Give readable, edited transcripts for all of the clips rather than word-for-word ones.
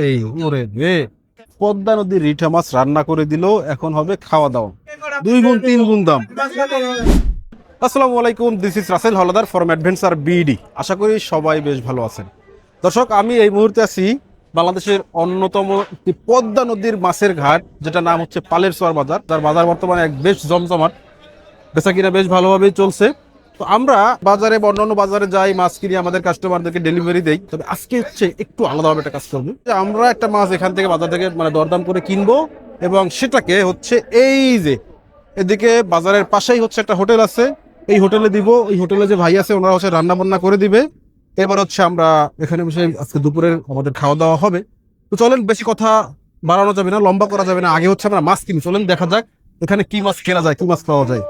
এই ওরে রে, পদ্মা নদীর রিঠা মাছ রান্না করে দিল, এখন হবে খাওয়া দাওয়া, 2 গুণ 3 গুণ দাম। আসসালামু আলাইকুম, this is Rasel Haldar from adventure BD. আশা করি সবাই বেশ ভালো আছেন। দর্শক, আমি এই মুহূর্তে আছি বাংলাদেশের অন্যতম একটি পদ্মা নদীর মাছের ঘাট, যেটা নাম হচ্ছে পালেরচর বাজার। তার বাজার বর্তমানে এক বেশ জমজমাট, বেচা কিনা বেশ ভালোভাবেই চলছে। তো আমরা বাজারে অন্যান্য বাজারে যাই, মাছ কিনে আমাদের কাস্টমারদেরকে ডেলিভারি দেই। তবে আজকে হচ্ছে একটু আলাদাভাবে একটা কাজ করবো, যে আমরা একটা মাছ এখান থেকে বাজার থেকে দরদাম করে কিনবো, এবং সেটাকে হচ্ছে এই যে এদিকে বাজারের পাশেই হচ্ছে একটা হোটেল আছে, এই হোটেলে দিব। এই হোটেলে যে ভাই আছে ওনারা হচ্ছে রান্না বান্না করে দিবে। এবার হচ্ছে আমরা এখানে বসে আজকে দুপুরের আমাদের খাওয়া দাওয়া হবে। তো চলেন, বেশি কথা বাড়ানো যাবে না, লম্বা করা যাবে না। আগে হচ্ছে আমরা মাছ কিনি, চলেন দেখা যাক এখানে কি মাছ কেনা যায়, কি মাছ পাওয়া যায়।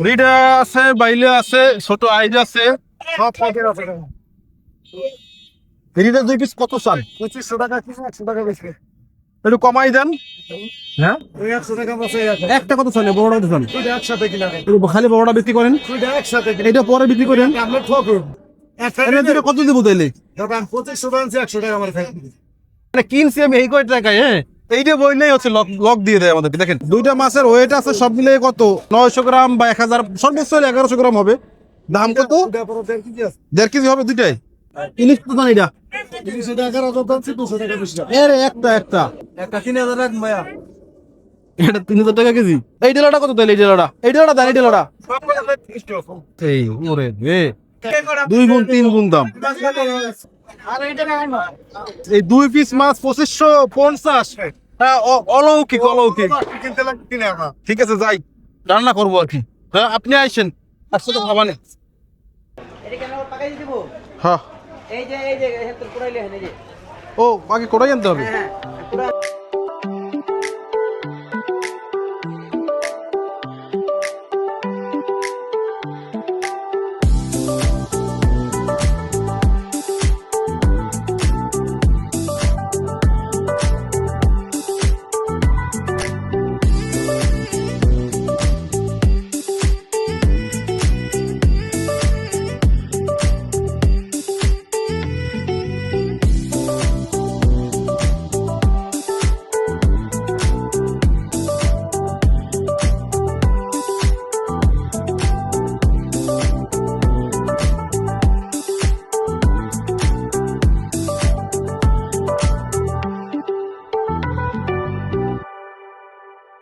রিডা আছে, বাইলে আছে, ছোট আইজ আছে, সব পদের আছে। রিডা 2 পিস কত চান? 2500 টাকা কি 100 টাকা বেশি। একটু কমাই দেন। হ্যাঁ, 100 টাকা বসে একটা কত চান? বড়টা কত চান? দুইটা একসাথে কিনা খালি বড়টা বিক্রি করেন, দুইটা একসাথে কিনা এটা পরে বিক্রি করেন। আমরা ঠকুন এর দুটো কত দিব তাইলে? দোকান 2500 টাকা 100 টাকা আমার ফেরত দিন। মানে কিনছি আমি এই কয় টাকায়। হ্যাঁ, এইটা বইলেই হচ্ছে লক লক দিয়ে দেয় আমাদের। দেখেন, দুইটা মাছের ওয়েট আছে সব মিলিয়ে কত, 900 গ্রাম বা 1000, সর্বোচ্চ হলে 1100 গ্রাম হবে। দাম কত? দুইটা পরে 1.5 কেজি আছে। 1.5 কেজি হবে দুইটাই। ইলিশ কত জান এটা? 300 টাকা আর যত আছে 200 টাকা বেশি। এর একটা একটা একটা 3000 টাকা মায়া। এটা 3000 টাকা কেজি। এই ডেলাটা কত তাইলে? এই ডেলাটা, এই ডেলাটা দেন, এই ডেলাটা। এই ওরে রে, 2 গুণ 3 গুণ দাম। আর এটা না এই 2 পিস মাছ 2550। হ্যাঁ, অলৌকিক অলৌকিক। কিনতে লাগে 3 টাকা। ঠিক আছে, যাই রান্না করবো আর কি। হ্যাঁ, আপনি আইসেন, একসাথে খাবানে। এটা কেন পাকাই দিব? হ্যাঁ, এই যে হেতর পুরাইলে হেনে যে। ও আগে কোটাই আনতে হবে। হ্যাঁ পুরা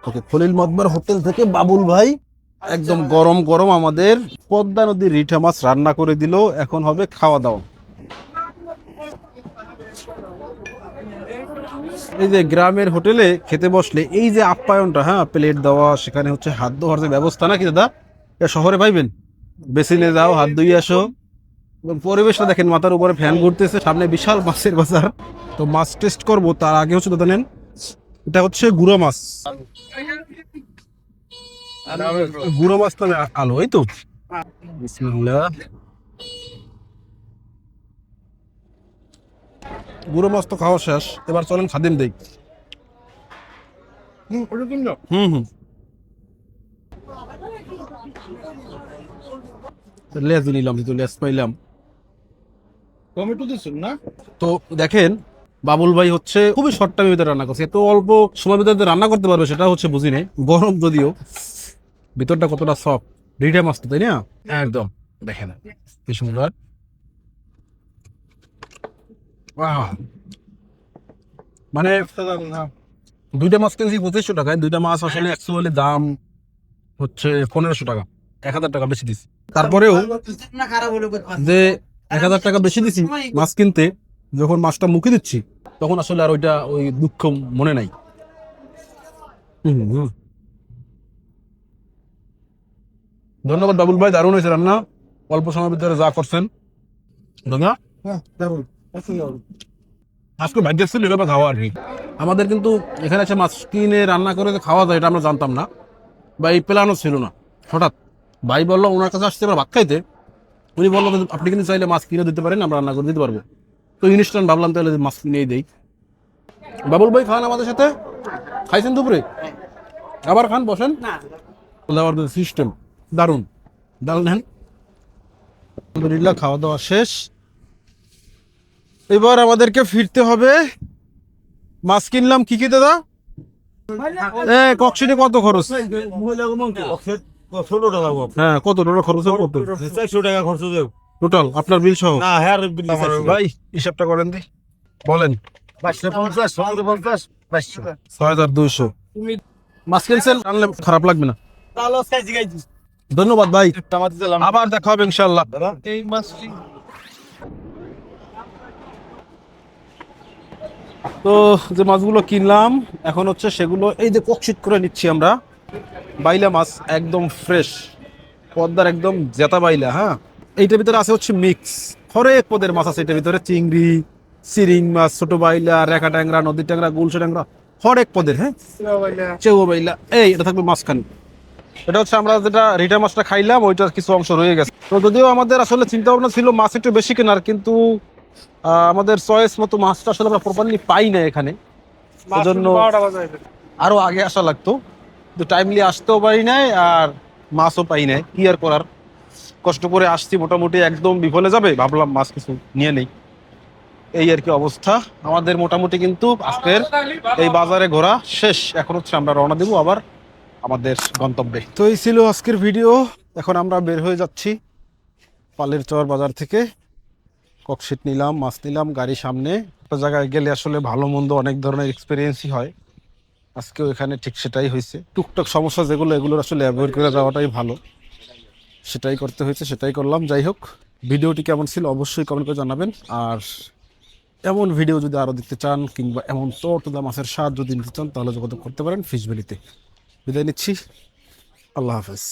ওকে, খলিল মকবর হোটেল থেকে বাবুল ভাই একদম গরম গরম আমাদের পদ্মা নদীর রিঠা মাছ রান্না করে দিল, এখন হবে খাওয়া দাওয়া। এই যে গ্রামের হোটেলে খেতে বসলে এই যে আপ্যায়নটা, হ্যাঁ, প্লেট দেওয়া, সেখানে হচ্ছে হাত ধোয়ার যে ব্যবস্থা, নাকি দাদা? এ শহরে পাইবেন, বেসিনে যাও, হাত ধুয়ে আসো। এবং পরিবেশটা দেখেন, মাথার উপরে ফ্যান ঘুরতেছে, সামনে বিশাল মাছের বাজার। তো মাছ টেস্ট করবো তার আগে হচ্ছে দাদা নেন, এটা হচ্ছে গুঁড়ো মাছ। গুঁড়ো মাছ তো আলো, এই তো। বিসমিল্লাহ। গুঁড়ো মাছ তো খাওয়া শেষ, এবার চলেন খাদিম দেই। হুম হুম, লেজ নিলাম, তো লেজ পাইলাম। টমেটো দিছেন না? তো দেখেন, বাবুল ভাই হচ্ছে খুবই শর্ট টাইমের ভিতরে রান্না করছে। এত অল্প সময়ের ভিতরে রান্না করতে পারবে সেটা হচ্ছে বুঝি নাই। গরম যদিও, ভিতরটা কতটা সফট। রিঠা মাছ তো, তাই না? একদম দেখেন কি সুন্দর। আহ! মানে দুইটা মাছ কিনছি 2500 টাকায়। দুইটা মাছ আসলে অ্যাকচুয়ালি দাম হচ্ছে 1500 টাকা, 1000 টাকা বেশি দিছি। তারপরেও না খারাপ হলো যে 1000 টাকা বেশি দিছি মাছ কিনতে, যখন মাছটা মুখে দিচ্ছি তখন আসলে আর ওইটা ওই দুঃখ মনে নাই। ধন্যবাদ বাবুল ভাই, দারুণ হয়েছে রান্না, অল্প সময়ের ভিতরে যা করছেন। হ্যাঁ দারুন। আজকে ভাগ্য ছিল এভাবে খাওয়া আর কি। আমাদের কিন্তু এখানে এসে মাছ কিনে রান্না করে যে খাওয়া যায় এটা আমরা জানতাম না, বা এই প্ল্যানও ছিল না। হঠাৎ ভাই বললো ওনার কাছে আসছে আমরা ভাত খাইতে, উনি বললো যে আপনি কিন্তু চাইলে মাছ কিনে দিতে পারেন, আমরা রান্না করে দিতে পারবো। তো ইনস্ট্যান্ট ভাবলাম তাহলে মাছ কিনেই দেই। বাবুল ভাই খান আমাদের সাথে, খাইছেন দুপুরে? আবার খান, বসেন। দেওয়ার সিস্টেম দারুণ, ডাল নেন। আলহামদুলিল্লাহ খাওয়া দাওয়া শেষ, এবার আমাদেরকে ফিরতে হবে। মাছ কিনলাম কি কি দাদা? কক্সিটে কত খরচ? হ্যাঁ, কত টোটাল খরচ হবে? কত 400 টাকা খরচ দেব টোটাল আপনার বিল সহ? না হ্যাঁ ভাই হিসাবটা করেন দি, বলেন। 550 550 500 6200 মাছ কিনছেন, আনলে খারাপ লাগবে না। তাহলে সাইজি গাইছি ধন্যবাদ ভাই, আমাদের দিলাম আবার দেখা হবে ইনশাআল্লাহ। এই মাছটি তো যে মাছগুলো কিনলাম এখন হচ্ছে সেগুলো এই যে ককশিট করে নিচ্ছি আমরা। বাইলা মাছ একদম ফ্রেশ, পদ্মার একদম জেতা বাইলা। হ্যাঁ, এইটার ভিতরে আছে হচ্ছে মিক্স হরেক পদের মাছ আছে এটার ভিতরে, চিংড়ি, সিরিং মাছ, ছোট বাইলা, রেখা ট্যাংরা, নদীর ট্যাংরা, গুলশা ট্যাংরা, হরেক পদের। হ্যাঁ, চেউ বাইলা, এই এটা থাকবে মাঝখানে। এটা হচ্ছে আমরা যেটা রিটা মাছটা খাইলাম ওইটার কিছু অংশ রয়ে গেছে। তো যদিও আমাদের আসলে চিন্তা ভাবনা ছিল মাছ একটু বেশি কেনার, কিন্তু আমাদের চয়েস মতো মাছটা আসলে আমরা প্রপারলি পাই না এখানে, সেজন্য আরো আগে আসা লাগতো, কিন্তু টাইমলি আসতেও পারি নাই আর মাছও পাই নাই। কি আর করার, কষ্ট করে আসছি, মোটামুটি একদম বিফলে যাবে, ভাবলাম মাছ কিছু নিয়ে নেই। এই আর কি অবস্থা আমাদের মোটামুটি। কিন্তু আজকের এই বাজারে ঘোরা শেষ, এখন হচ্ছে আমরা রওনা দেবো আবার আমাদের গন্তব্যে। তো এই ছিল আজকের ভিডিও। এখন আমরা বের হয়ে যাচ্ছি পালের চর বাজার থেকে। ককশিট নিলাম, মাছ নিলাম, গাড়ি সামনে। একটা জায়গায় গেলে আসলে ভালো মন্দ অনেক ধরনের এক্সপিরিয়েন্সই হয়, আজকেও এখানে ঠিক সেটাই হয়েছে। টুকটাক সমস্যা যেগুলো, এগুলো আসলে অ্যাভয়েড করে যাওয়াটাই ভালো, সেটাই করতে হয়েছে, সেটাই করলাম। যাই হোক, ভিডিওটি কেমন ছিল অবশ্যই কমেন্ট করে জানাবেন। আর এমন ভিডিও যদি আরও দেখতে চান, কিংবা এমন তরতাজা মাছের স্বাদ যদি নিতে চান, তাহলে যোগাযোগ করতে পারেন ফিশ ভ্যালিতে। বিদায় নিচ্ছি, আল্লাহ হাফেজ।